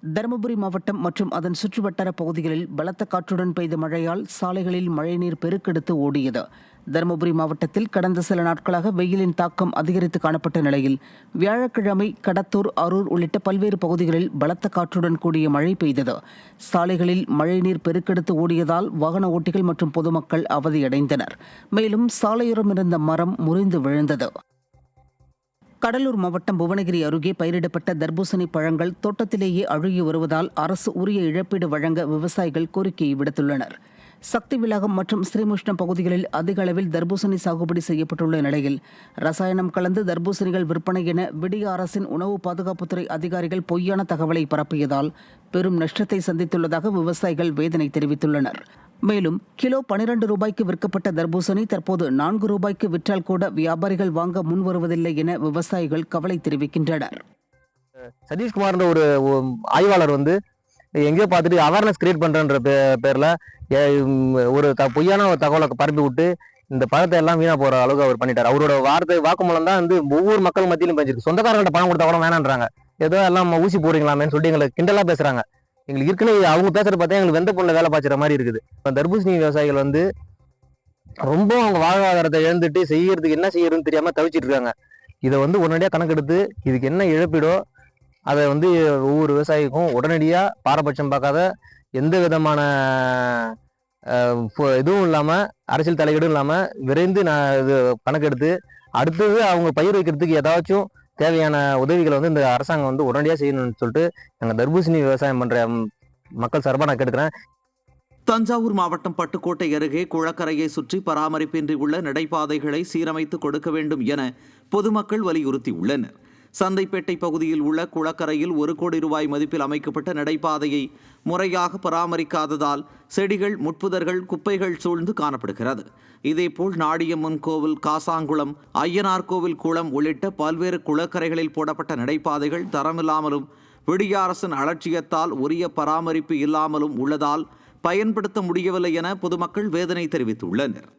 தருமபுரி மாவட்டம் மற்றும் அதன் சுற்றுவட்டார பகுதிகளில் பலத்த காற்றுடன் பெய்த மழையால் சாலைகளில் மழைநீர் பெருக்கெடுத்து ஓடியது. தருமபுரி மாவட்டத்தில் கடந்த சில நாட்களாக வெயிலின் தாக்கம் அதிகரித்து காணப்பட்ட நிலையில் வியாழக்கிழமை கடத்தூர், அரூர் உள்ளிட்ட பல்வேறு பகுதிகளில் பலத்த காற்றுடன் கூடிய மழை பெய்தது. சாலைகளில் மழைநீர் பெருக்கெடுத்து ஓடியதால் வாகன ஓட்டிகள் மற்றும் பொதுமக்கள் அவதியடைந்தனர். மேலும் சாலையோரம் இருந்த மரம் முறிந்து விழுந்தது. கடலூர் மாவட்டம் புவனகிரி அருகே பயிரிடப்பட்ட தர்பூசணி பழங்கள் தோட்டத்திலேயே அழுகி வருவதால் அரசு உரிய இழப்பீடு வழங்க விவசாயிகள் கோரிக்கையை விடுத்துள்ளனர். சக்தி விளாகம் மற்றும் ஸ்ரீமுஷ்ணம் பகுதிகளில் அதிக அளவில் தர்பூசணி சாகுபடி செய்யப்பட்டுள்ள நிலையில் ரசாயனம் கலந்து தர்பூசணிகள் விற்பனை என விடிய அரசின் உணவு பாதுகாப்புத்துறை அதிகாரிகள் பொய்யான தகவலை பரப்பியதால் பெரும் நஷ்டத்தை சந்தித்துள்ளதாக விவசாயிகள் வேதனை தெரிவித்துள்ளனர். மேலும் கிலோ 12 ரூபாய்க்கு விற்கப்பட்ட தர்பூசணி தற்போது 4 ரூபாய்க்கு விற்றால் கூட வியாபாரிகள் வாங்க முன்வருவதில்லை என விவசாயிகள் கவலை தெரிவிக்கின்றனர். சதீஷ்குமார் ஒரு ஆய்வாளர் எங்கேயோ பார்த்துட்டு அவேர்னஸ் கிரியேட் பண்றன்ற பேர்ல ஒரு பொய்யான தகவலை பரப்பி விட்டு இந்த பழத்தை எல்லாம் வீணா போற அளவுக்கு அவர் பண்ணிட்டார். அவரோட வாக்குமூலம் தான் ஒவ்வொரு மக்கள் மத்தியிலும் பெஞ்சிருக்கு. சொந்தக்காரர்கிட்ட பணம் கொடுத்தா கூட வேணான்றாங்க. ஏதோ எல்லாம் ஊசி போடுறீங்களாமேன்னு சொல்லிட்டு எங்களுக்கு கிண்டலா பேசுறாங்க. எங்களுக்கு இருக்குன்னு அவங்க பேசுறது பார்த்தா எங்களுக்கு வெந்த பொண்ணு வேலை பாய்ச்சுற மாதிரி இருக்குது. தர்பூசணி விவசாயிகள் ரொம்ப அவங்க வாழ்வாதாரத்தை இழந்துட்டு செய்யறதுக்கு என்ன செய்யறதுன்னு தெரியாம தவிச்சிட்டு இருக்காங்க. இதை உடனடியாக கணக்கெடுத்து இதுக்கு என்ன இழப்பீடோ அதை ஒவ்வொரு விவசாயிக்கும் உடனடியாக பாரபட்சம் பார்க்காத எந்த விதமான இதுவும் இல்லாமல் அரசியல் தலையீடும் இல்லாமல் விரைந்து இது கணக்கெடுத்து அடுத்தது அவங்க பயிர் வைக்கிறதுக்கு ஏதாச்சும் தேவையான உதவிகளை இந்த அரசாங்கம் உடனடியாக செய்யணும்னு சொல்லிட்டு நாங்கள் தர்பூசணி விவசாயம் பண்ணுற மக்கள் சார்பாக நான் கேட்டுக்கிறேன். தஞ்சாவூர் மாவட்டம் பட்டுக்கோட்டை அருகே குளக்கரையை சுற்றி பராமரிப்பின்றி உள்ள நடைபாதைகளை சீரமைத்து கொடுக்க வேண்டும் என பொதுமக்கள் வலியுறுத்தியுள்ளனர். சந்தைப்பேட்டை பகுதியில் உள்ள குளக்கரையில் 1 கோடி ரூபாய் மதிப்பில் அமைக்கப்பட்ட நடைபாதையை முறையாக பராமரிக்காததால் செடிகள், முட்புதர்கள், குப்பைகள் சூழ்ந்து காணப்படுகிறது. இதேபோல் நாடியம்மன் கோவில், காசாங்குளம், ஐயனார் கோவில் குளம் உள்ளிட்ட பல்வேறு குளக்கரைகளில் போடப்பட்ட நடைபாதைகள் தரமில்லாமலும் விடிய அரசின் அலட்சியத்தால் உரிய பராமரிப்பு இல்லாமலும் உள்ளதால் பயன்படுத்த முடியவில்லை என பொதுமக்கள் வேதனை தெரிவித்துள்ளனர்.